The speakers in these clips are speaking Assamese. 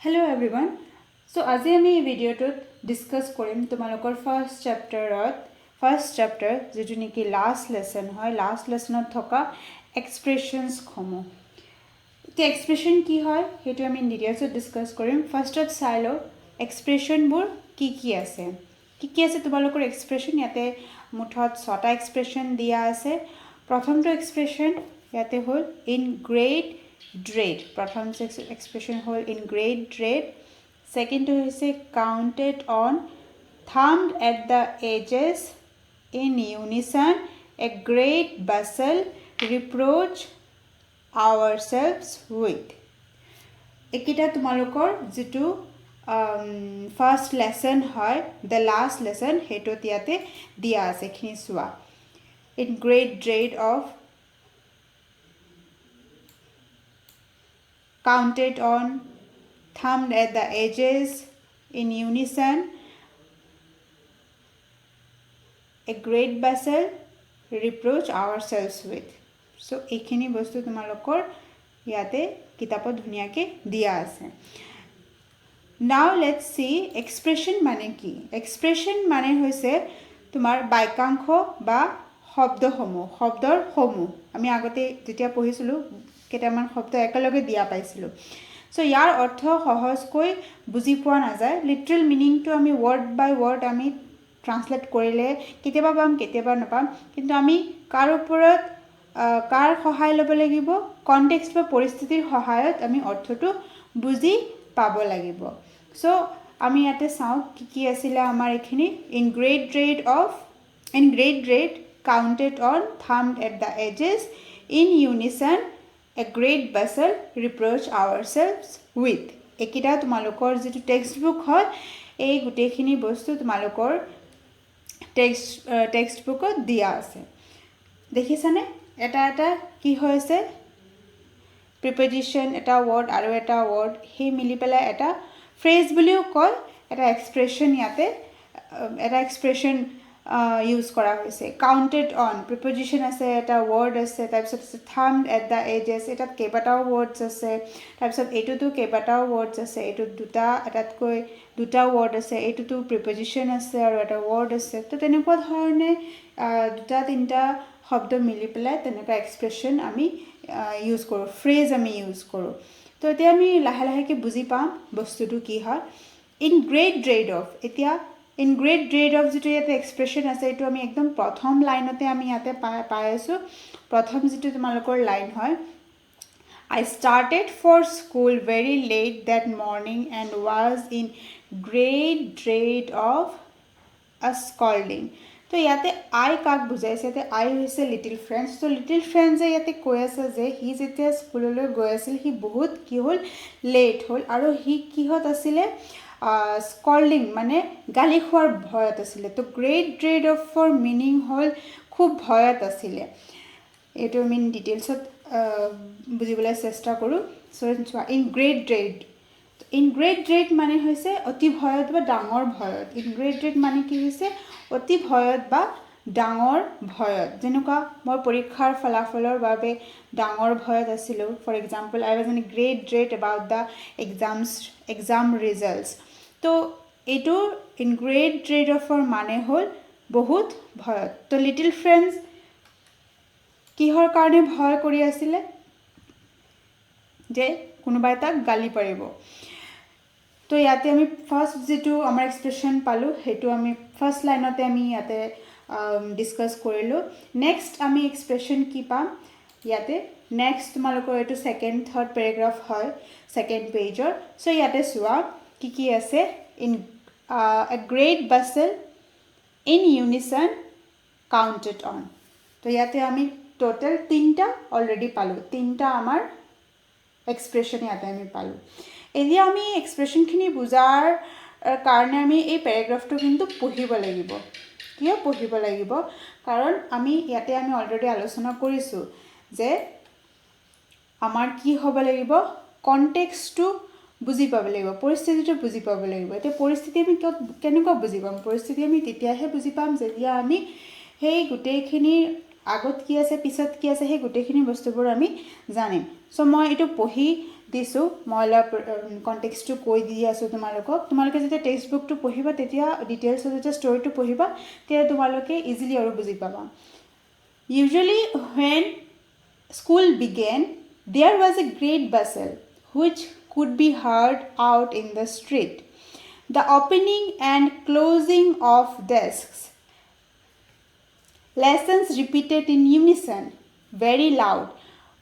Hello everyone. So আজি আমি এই ভিডিঅ'টোত ডিসকাস কৰিম তোমালোকৰ ফাৰ্ষ্ট চেপ্টাৰ যেটো নেকি লাষ্ট লেসন হয় লাষ্ট লেসনত থকা এক্সপ্ৰেশনছ সমূহ তে এক্সপ্ৰেশন কি হয় হেতু আমি ডিটেইলছত ডিসকাস কৰিম ফাৰ্ষ্টত চাই লও এক্সপ্ৰেশনবোৰ কি আছে তোমালোকৰ এক্সপ্ৰেশন ইয়াতে মুঠত 6টা এক্সপ্ৰেশন দিয়া আছে প্ৰথমটো এক্সপ্ৰেশন ইয়াতে হ'ল ইন গ্ৰেট dread প্ৰথম এক্সপ্ৰেশন হ'ল in great dread second to is counted on thumbed at the edges in unison a great bustle reproach ourselves with ekita tumalokor jitu first lesson hoy the last lesson heto tiate dia ase khini sua in great dread of counted on, thumbed at the edges in unison, a great bustle, reproach ourselves with. So, ekhini bostu tumalokor yate kitapot dhuniyake diya ase. Now let's see expression mane ki. Expression mane hoise tumar baikankho ba শব্দ সমূহ শব্দৰ সমূহ আমি আগতে যেতিয়া পঢ়িছিলো কেটামান শব্দ একেলগে দিয়া পাইছিলো সো ইয়াৰ অৰ্থ সহজকৈ বুজি পোৱা নাযায় লিটাৰেল মিনিংটো আমি ওয়াৰ্ড বাই ওয়াৰ্ড আমি ট্ৰান্সলেট কৰিলে কেতিয়াবা পাম কেতিয়াবা নাপাম কিন্তু আমি কাৰ ওপৰত কাৰ সহায় ল'ব লাগিব কনটেক্সট বা পৰিস্থিতিৰ সহায়ত আমি অৰ্থটো বুজি পাব লাগিব সো আমি ইয়াতে চাও কি আছিল আমাৰ এখিনি in great dread counted on, thumbed at the edges, in unison, a great bustle reproach ourselves with. Ekita tumalokor jitu textbook hoy ei gutekhini bostu tumalokor textbookot dia ase dekhisane eta ki hoise preposition eta word aru eta word he mili pela eta phrase buliu koy eta expression yate eta expression use kora hoise counted on preposition ase eta word ase types thumbed at the edges eta kebata words ase types etu tu kebata words ase etu duta etat koi duta word ase etu tu preposition ase aru eta word ase to tenekwa dhorone duta tinta শব্দ মিলি পেলাই তেনেকা এক্সপ্ৰেশন আমি ইউজ কৰো ফ্ৰেজ আমি ইউজ কৰো তো এতিয়া আমি লাহে লাহে কি বুজি পাম বস্তুটো কি হয় ইন গ্ৰেট dread of এতিয়া in great dread of jitu yate expression ase etu ami ekdom prothom line ote ami yate pai asu prothom jitu tumalokor line hoy I started for school very late that morning and was in great dread of a scolding to yate I kak bujaise yate I hoise little friends so little friends yate koi ase je he jetia school loi goi asil hi bahut ki hol late hol aru hi ki hot asile scolding মানে গালি খোৱাৰ ভয়ত আছিল তো great dread of for meaning হল খুব ভয়ত আছিল এটো মিন ডিটেইলছত বুজিবলৈ চেষ্টা কৰো সো ইন গ্ৰেট dread মানে হৈছে অতি ভয়ত বা ডাঙৰ ভয়ত ইন গ্ৰেট dread মানে কি হৈছে অতি ভয়ত বা ডাঙৰ ভয়ত যেনেকুৱা মই পৰীক্ষাৰ ফলাফলৰ বাবে ডাঙৰ ভয়ত আছিল for example I was in great dread about the exam results তো এটো ইন গ্ৰেট dread of মানে হল বহুত ভয়ত তো লিটল ফ্ৰেন্ডস কিহৰ কাৰণে ভয় কৰি আছিল যে কোনোবাই তাক গালি পাৰিব তো ইয়াতে আমি ফাৰ্স্ট যেটো আমাৰ এক্সপ্ৰেশন পালো হেতু আমি ফাৰ্স্ট লাইনতে আমি ইয়াতে ডিসকাস কৰিলো নেক্সট আমি এক্সপ্ৰেশন কি পাম ইয়াতে নেক্সট তোমালোকৰ এটো সেকেন্ড থাৰ্ড প্যাৰাগ্ৰাফ হয় সেকেন্ড পেজৰ সো ইয়াতে সোৱা কি আছে in a great bustle in unison counted on তো ইয়াতে আমি টোটাল তিনটা অলরেডি পালো তিনটা আমাৰ এক্সপ্ৰেশন ইয়াতে আমি পালো এতিয়া আমি এক্সপ্ৰেশন খিনি বুজাৰ কাৰণে আমি এই প্যাৰাগ্ৰাফটো কিন্তু পঢ়িব লাগিব কিয় পঢ়িব লাগিব কাৰণ আমি ইয়াতে আমি অলৰেডি আলোচনা কৰিছো যে আমাৰ কি হ'ব লাগিব কনটেক্সটটো বুজি পাব লাগিব পৰিস্থিতিটো বুজি পাব লাগিব এতে পৰিস্থিতি আমি কেনেকৈ বুজি পাম পৰিস্থিতি আমি তেতিয়াহে বুজি পাম যেতিয়া আমি সেই গুটেইখিনি আগত কি আছে পিছত কি আছে সেই গুটেইখিনি বস্তুবোৰ আমি জানিম সো মই এটো পঢ়ি দিছোঁ মই অলপ কণ্টেক্সটো কৈ দি আছোঁ তোমালোকে যেতিয়া টেক্সট বুকটো পঢ়িবা তেতিয়া ডিটেইলছত যেতিয়া ষ্টৰিটো পঢ়িবা তেতিয়া তোমালোকে ইজিলি আৰু বুজি পাবা Usually when school began there was a great bustle which could be heard out in the street the opening and closing of desks lessons repeated in unison very loud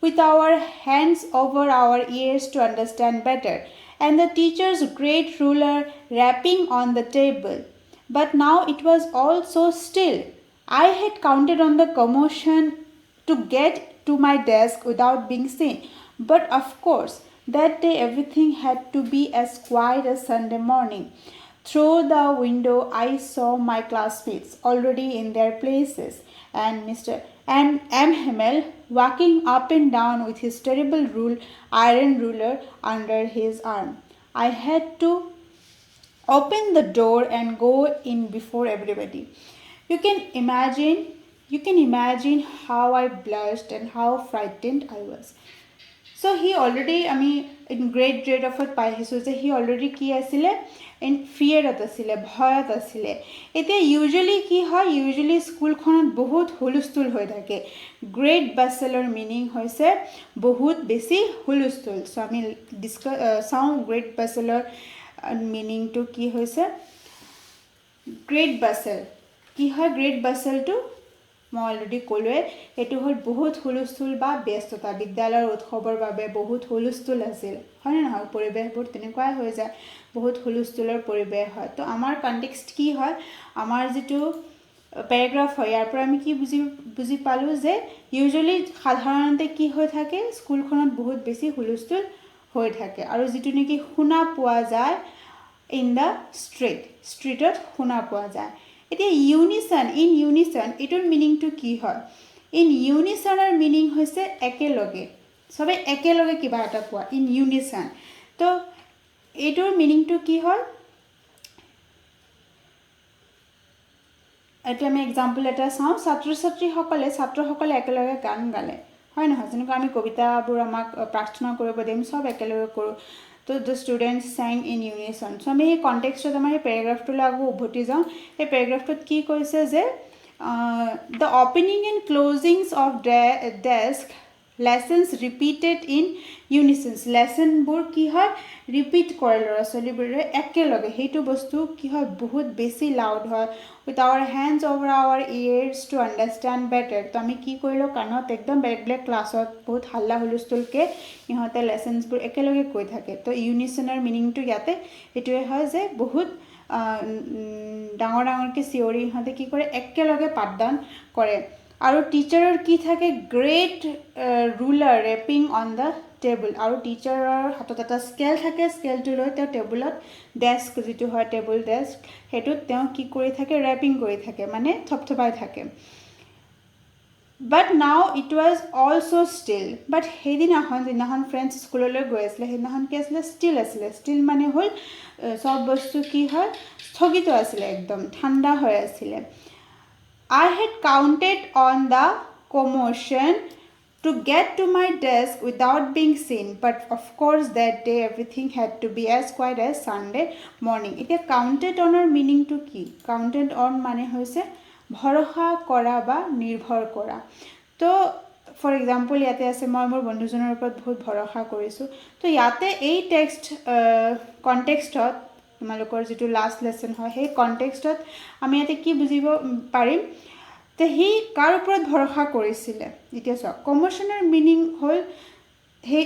with our hands over our ears to understand better, and the teacher's great ruler rapping on the table. But now it was all so still. I had counted on the commotion to get to my desk without being seen. But of course, that day everything had to be as quiet as Sunday morning. Through the window, I saw my classmates already in their places, and M. Himmel walking up and down with his terrible iron ruler under his arm. I had to open the door and go in before everybody. You can imagine how I blushed and how frightened I was. So he already in great dread of it পাই আহিছোঁ যে he already কি আছিলে in fearত আছিলে ভয়ত আছিলে এতিয়া ইউজুৱেলি কি হয় ইউজুৱেলি স্কুলখনত বহুত হুলস্থুল হৈ থাকে গ্ৰেট বাছেলৰ মিনিং হৈছে বহুত বেছি হুলস্থুল চ' আমি চাওঁ গ্ৰেট বাছেলৰ মিনিংটো কি হৈছে গ্ৰেট বাছেল কি হয় গ্ৰেট বাছেলটো মই অলৰেডি ক'লোৱে এইটো হ'ল বহুত হুলস্থুল বা ব্যস্ততা বিদ্যালয়ৰ উৎসৱৰ বাবে বহুত হুলস্থুল আছিল হয়নে নহয় পৰিৱেশবোৰ তেনেকুৱাই হৈ যায় বহুত হুলস্থুলৰ পৰিৱেশ হয় তো আমাৰ কণ্টেক্সট কি হয় আমাৰ যিটো পেৰাগ্ৰাফ হয় ইয়াৰ পৰা আমি কি বুজি পালোঁ যে ইউজুৱেলি সাধাৰণতে কি হৈ থাকে স্কুলখনত বহুত বেছি হুলস্থুল হৈ থাকে আৰু যিটো নেকি শুনা পোৱা যায় ইন দ্য ষ্ট্ৰীটত শুনা পোৱা যায় এতিয়া ইন ইউনিচন এইটোৰ মিনিংটো কি হয় ইন ইউনিচনৰ মিনিং হৈছে একেলগে সবে একেলগে কিবা এটা কোৱা ইন ইউনিচন তো এইটোৰ মিনিংটো কি হয় এটা আমি এক্সাম্পল এটা চাওঁ ছাত্ৰসকলে একেলগে গান গালে হয় নহয় যেনেকৈ আমি কবিতাবোৰ আমাক প্ৰাৰ্থনা কৰিব দিম সব একেলগে কৰোঁ তো the students sang in unison চ' আমি এই কণ্টেক্সটত আমাৰ সেই পেৰাগ্ৰাফটোলৈ আকৌ উভতি যাওঁ সেই পেৰাগ্ৰাফটোত কি কৈছে যে the opening and closings of desk lessons repeated in unisons লেচনবোৰ কি হয় ৰিপিট কৰে ল'ৰা ছোৱালীবোৰে একেলগে সেইটো বস্তু কি হয় বহুত বেছি লাউড হয় with our hands over our ears to understand better তো আমি কি কৰিলোঁ কাণত একদম বেলেগ ক্লাছত বহুত হাল্লা হুলস্থুলকৈ ইহঁতে লেচনছবোৰ একেলগে কৈ থাকে তো ইউনিচনৰ মিনিংটো ইয়াতে এইটোৱে হয় যে বহুত ডাঙৰকৈ চিঞৰি ইহঁতে কি কৰে একেলগে পাঠদান কৰে আৰু টিচাৰৰ কি থাকে great ruler rapping on the table আৰু টিচাৰৰ হাতত এটা স্কেল থাকে স্কেলটো লৈ তেওঁ টেবুলত ডেস্ক যিটো হয় টেবুল ডেস্ক সেইটোত তেওঁ কি কৰি থাকে ৰেপিং কৰি থাকে মানে থপথপাই থাকে but now it was all so' still but যিদিনাখন ফ্ৰেণ্ডছ স্কুললৈ গৈ আছিলে সেইদিনাখন কি আছিলে ষ্টিল মানে হ'ল চব বস্তু কি হয় স্থগিত আছিলে একদম ঠাণ্ডা হৈ আছিলে I had counted on the commotion to get to my desk without being seen, but of course that day everything had to be as quiet as Sunday morning. এতিয়া counted on or meaning to কি counted on মানে হৈছে ভৰসা কৰা বা নিৰ্ভৰ কৰা তো ফৰ এক্সাম্পল ইয়াতে আছে মই মোৰ বন্ধুজনৰ ওপৰত বহুত ভৰসা কৰিছোঁ তো ইয়াতে এই কণ্টেক্সটত তোমালোকৰ যিটো লাষ্ট লেচন হয় সেই কণ্টেক্সটত আমি ইয়াতে কি বুজিব পাৰিম তো সি কাৰ ওপৰত ভৰসা কৰিছিলে এতিয়া চাওক কমোশ্যনৰ মিনিং হ'ল সেই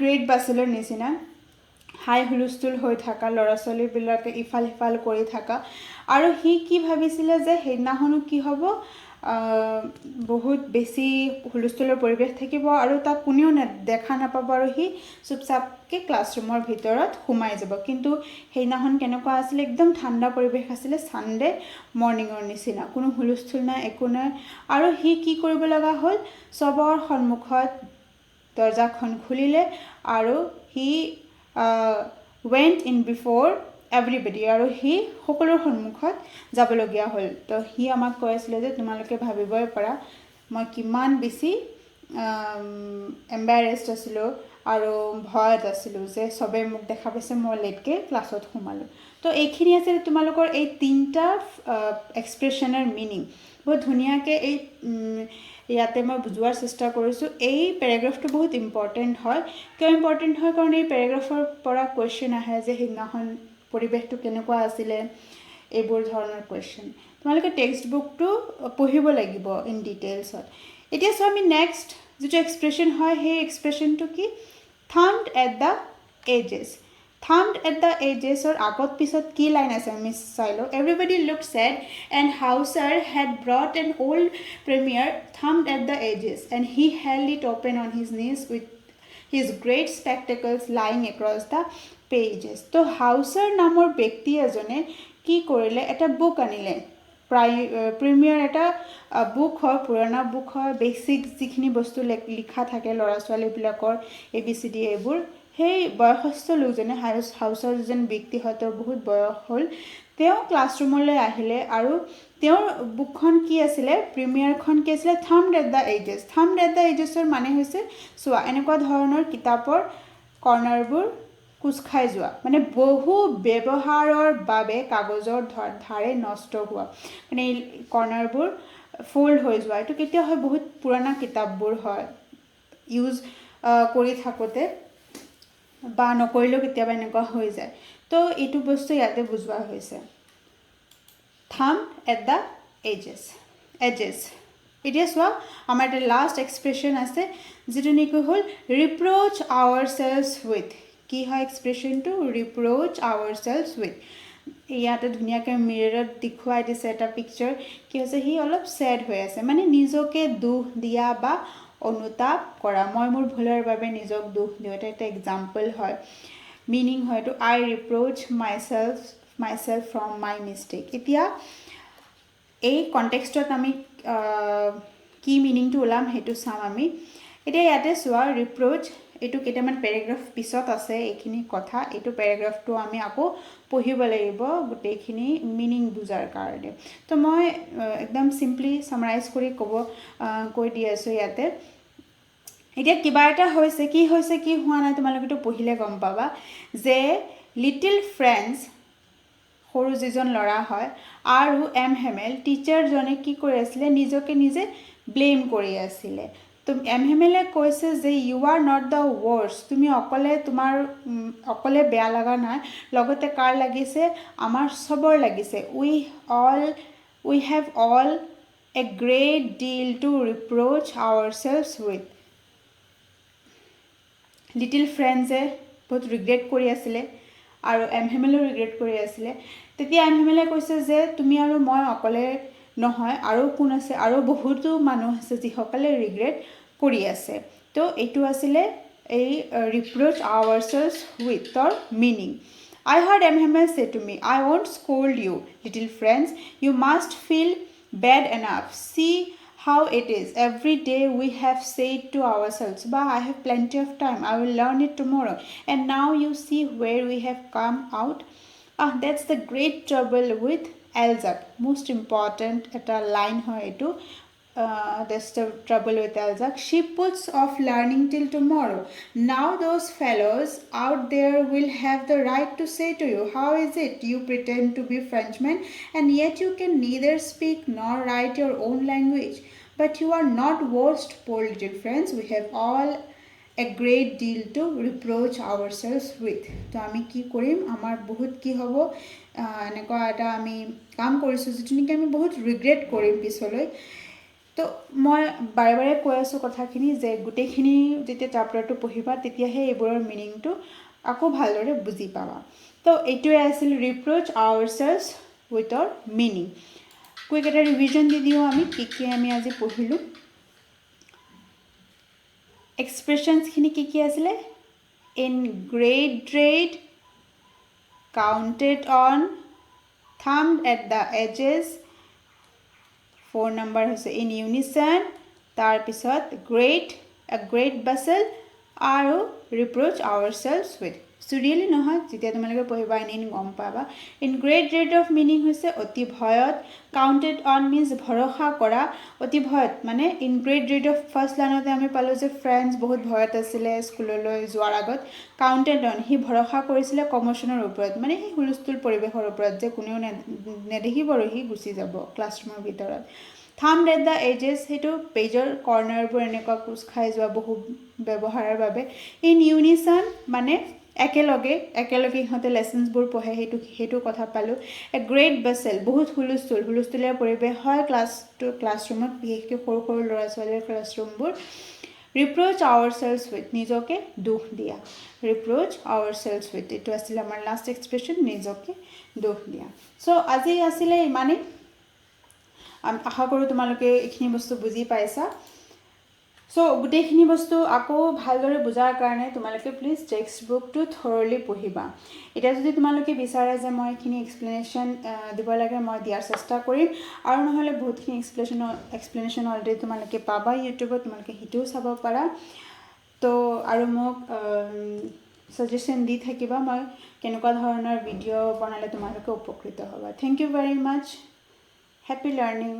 গ্ৰেট বাছেলৰ নিচিনা হাই হুলস্থুল হৈ থকা ল'ৰা ছোৱালীবিলাকে ইফাল সিফাল কৰি থকা আৰু সি কি ভাবিছিলে যে সেইদিনাখনো কি হ'ব বহুত বেছি হুলস্থুলৰ পৰিৱেশ থাকিব আৰু তাক কোনেও দেখা নাপাব আৰু সি চুপচাপকৈ ক্লাছৰুমৰ ভিতৰত সোমাই যাব কিন্তু সেইদিনাখন কেনেকুৱা আছিলে একদম ঠাণ্ডা পৰিৱেশ আছিলে ছানডে মৰ্ণিঙৰ নিচিনা কোনো হুলস্থুল নাই একো নাই আৰু সি কি কৰিব লগা হ'ল চবৰ সন্মুখত দৰ্জাখন খুলিলে আৰু সি ৱেণ্ট ইন বিফ'ৰ এভৰিবডি আৰু সি সকলোৰ সন্মুখত যাবলগীয়া হ'ল তো সি আমাক কৈ আছিলে যে তোমালোকে ভাবিবই পাৰা মই কিমান বেছি এম্বাৰেছড আছিলোঁ আৰু ভয়ত আছিলোঁ যে সবে মোক দেখা পাইছে মই লেটকে ক্লাছত সোমালোঁ তো এইখিনি আছিল তোমালোকৰ এই তিনিটা এক্সপ্ৰেশ্যনৰ মিনিং বহুত ধুনীয়াকৈ এই ইয়াতে মই বুজোৱাৰ চেষ্টা কৰিছোঁ এই পেৰাগ্ৰাফটো বহুত ইম্পৰ্টেণ্ট হয় কিয় ইম্পৰ্টেণ্ট হয় কাৰণ এই পেৰাগ্ৰাফৰ পৰা কুৱেশ্যন আহে যে সিদিনাখন পৰিৱেশটো কেনেকুৱা আছিলে এইবোৰ ধৰণৰ কুৱেশ্যন তোমালোকে টেক্সট বুকটো পঢ়িব লাগিব ইন ডিটেইলছত এতিয়া চোৱা আমি নেক্সট যিটো এক্সপ্ৰেশ্যন হয় সেই এক্সপ্ৰেশ্যনটো কি thumbed at the edges thumbed at the এজেছৰ আগত পিছত কি লাইন আছে আমি চাই লওঁ everybody look sad and Hauser had brought an old primer thumbed at the edges and he held it open on his knees with his great spectacles lying across the pages তো হাউচাৰ নামৰ ব্যক্তি এজনে কি কৰিলে এটা বুক আনিলে প্ৰিমিয়াৰ এটা বুক হয় পুৰণা বুক হয় বেছিক যিখিনি বস্তু লিখা থাকে ল'ৰা ছোৱালীবিলাকৰ ABCD এইবোৰ সেই বয়সস্থ লোকজনে হাউচাৰ যিজন ব্যক্তি হয় তেওঁৰ বহুত বয়স হ'ল তেওঁ ক্লাছৰুমলৈ আহিলে আৰু তেওঁৰ বুকখন কি আছিলে প্ৰিমিয়াৰখন কি আছিলে thumbed at the edges thumbed at the এজেছৰ মানে হৈছে চোৱা এনেকুৱা ধৰণৰ কিতাপৰ কৰ্ণাৰবোৰ কোচ খাই যোৱা মানে বহু ব্যৱহাৰৰ বাবে কাগজৰ ধাৰে নষ্ট হোৱা মানে এই কৰ্ণাৰবোৰ ফোল্ড হৈ যোৱা এইটো কেতিয়া হয় বহুত পুৰণা কিতাপবোৰ হয় ইউজ কৰি থাকোঁতে বা নকৰিলেও কেতিয়াবা এনেকুৱা হৈ যায় তো এইটো বস্তু ইয়াতে বুজোৱা হৈছে থাম্বড এট দ্য এজেছ এতিয়া চোৱা আমাৰ এটা লাষ্ট এক্সপ্ৰেশ্যন আছে যিটো নেকি হ'ল ৰিপ্ৰ'চ আৱাৰ চেল্ফছ উইথ কি হয় এক্সপ্ৰেশ্যনটো ৰিপ্ৰ'চ আৱাৰ চেল্ফছ উইথ ইয়াতে ধুনীয়াকৈ মিৰৰত দেখুৱাই দিছে এটা পিকচাৰ কি হৈছে সি অলপ ছেড হৈ আছে মানে নিজকে দুখ দিয়া বা অনুতাপ কৰা মই মোৰ ভুলৰ বাবে নিজক দুখ দিওঁ এটা এটা এক্সাম্পল হয় মিনিং হয়তো আই ৰিপ্ৰ'চ মাইছেল্ফ ফ্ৰম মাই মিষ্টেক এতিয়া এই কণ্টেক্সটত আমি কি মিনিংটো ওলাম সেইটো চাম আমি এতিয়া ইয়াতে চোৱা ৰিপ্ৰ'চ এইটো কেইটামান পেৰাগ্ৰাফ পিছত আছে এইখিনি কথা এইটো পেৰাগ্ৰাফটো আমি আকৌ পঢ়িব লাগিব গোটেইখিনি মিনিং বুজাৰ কাৰণে তো মই একদম চিম্পলি চামাৰাইজ কৰি কৈ দি আছোঁ ইয়াতে এতিয়া কিবা এটা হৈছে কি হোৱা নাই তোমালোকেতো পঢ়িলে গম পাবা যে লিটিল ফ্ৰেণ্ডছ সৰু যিজন ল'ৰা হয় আৰু এম হেমেল টিচাৰজনে কি কৰি আছিলে নিজকে নিজে ব্লেম কৰি আছিলে তো এম হেমেলে কৈছে যে you are not the worst তুমি অকলে বেয়া লগা নাই লগতে কাৰ লাগিছে আমাৰ চবৰ লাগিছে we have all a great deal to reproach ourselves with little ফ্ৰেণ্ডছে বহুত ৰিগ্ৰেট কৰি আছিলে আৰু এম হেমেলেও ৰিগ্ৰেট কৰি আছিলে তেতিয়া এম হেমেলে কৈছে যে তুমি আৰু মই অকলে নহয় আৰু কোন আছে আৰু বহুতো মানুহ আছে যিসকলে ৰিগ্ৰেট কৰি আছে তো এইটো আছিলে এই ৰিপ্ৰ'চ আৱাৰ চেল্ফছ উইথৰ meaning I heard M. Hamel say to me, I won't scold you, little friends. You must feel bad enough. See how it is. Every day we have said to ourselves, bah, I have plenty of time. I will learn it tomorrow. And now you see where we have come out. That's the great trouble with Elzak. Most important at a line here. That's the trouble with Elzak. She puts off learning till tomorrow. Now those fellows out there will have the right to say to you, how is it you pretend to be Frenchmen and yet you can neither speak nor write your own language? But you are not worst, poor little friends. We have all a great deal to reproach ourselves with. তো আমি কি কৰিম আমাৰ বহুত কি হ'ব এনেকুৱা এটা আমি কাম কৰিছোঁ যিটো নেকি আমি বহুত ৰিগ্ৰেট কৰিম পিছলৈ তো মই বাৰে বাৰে কৈ আছোঁ কথাখিনি যে গোটেইখিনি যেতিয়া চেপ্টাৰটো পঢ়িবা তেতিয়াহে এইবোৰৰ মিনিংটো আকৌ ভালদৰে বুজি পাবা তো এইটোৱে আছিল ৰিপ্ৰ'চ আৱাৰ চেল্ফছ উইথৰ মিনিং কুইক এটা ৰিভিজন দি দিওঁ আমি কি আমি আজি পঢ়িলোঁ এক্সপ্ৰেশ্যনছখিনি কি আছিলে in great dread counted on thumbed at the edges 4 number হৈছে ইন ইউনিচন তাৰপিছত গ্ৰেট বাছেল আৰু ৰিপ্ৰ'চ আৱাৰ চেল্ফছ উইথ ষ্টুডিয়েলি নহয় যেতিয়া তোমালোকে পঢ়িবা এনে গম পাবা in great rate of meaning হৈছে অতি ভয়ত কাউণ্টেড অন মিনছ ভৰসা কৰা অতি ভয়ত মানে in great rate of first লাইনতে আমি পালোঁ যে ফ্ৰেণ্ডছ বহুত ভয়ত আছিলে স্কুললৈ যোৱাৰ আগত কাউণ্টেড অন সি ভৰসা কৰিছিলে কমোশ্যনৰ ওপৰত মানে সেই হুলস্থুল পৰিৱেশৰ ওপৰত যে কোনেও নেদেখিব আৰু সি গুচি যাব ক্লাছৰুমৰ ভিতৰত থাম্বড এট দ্য এজেছ সেইটো পেজৰ কৰ্নাৰবোৰ এনেকুৱা কোচ খাই যোৱা বহু ব্যৱহাৰৰ বাবে ইন ইউনিচন মানে একেলগে ইহঁতে লেচনছবোৰ পঢ়ে সেইটো কথা পালোঁ এ গ্ৰেট বাছেল বহুত হুলস্থুলীয়া পৰিৱেশ হয় ক্লাছৰুমত বিশেষকৈ সৰু সৰু ল'ৰা ছোৱালীৰ ক্লাছৰুমবোৰ ৰিপ্ৰ'চ আৱাৰ চেল্ছ উইথ নিজকে দুখ দিয়া ৰিপ্ৰ'চ আৱাৰ চেল্ছ উইথ এইটো আছিলে আমাৰ লাষ্ট এক্সপ্ৰেশ্যন নিজকে দুখ দিয়া চ' আজি আছিলে ইমানেই আশা কৰোঁ তোমালোকে এইখিনি বস্তু বুজি পাইছা চ' গোটেইখিনি বস্তু আকৌ ভালদৰে বুজাৰ কাৰণে তোমালোকে প্লিজ টেক্সট বুকটো থৰলি পঢ়িবা এতিয়া যদি তোমালোকে বিচাৰে যে মই এইখিনি এক্সপ্লেনেশ্যন দিব লাগে মই দিয়াৰ চেষ্টা কৰিম আৰু নহ'লে বহুতখিনি এক্সপ্লেনেশ্যন অলৰেডি তোমালোকে পাবা ইউটিউবত তোমালোকে সেইটোও চাব পাৰা তো আৰু মোক ছাজেশ্যন দি থাকিবা মই কেনেকুৱা ধৰণৰ ভিডিঅ' বনালে তোমালোকে উপকৃত হ'বা thank you very much happy learning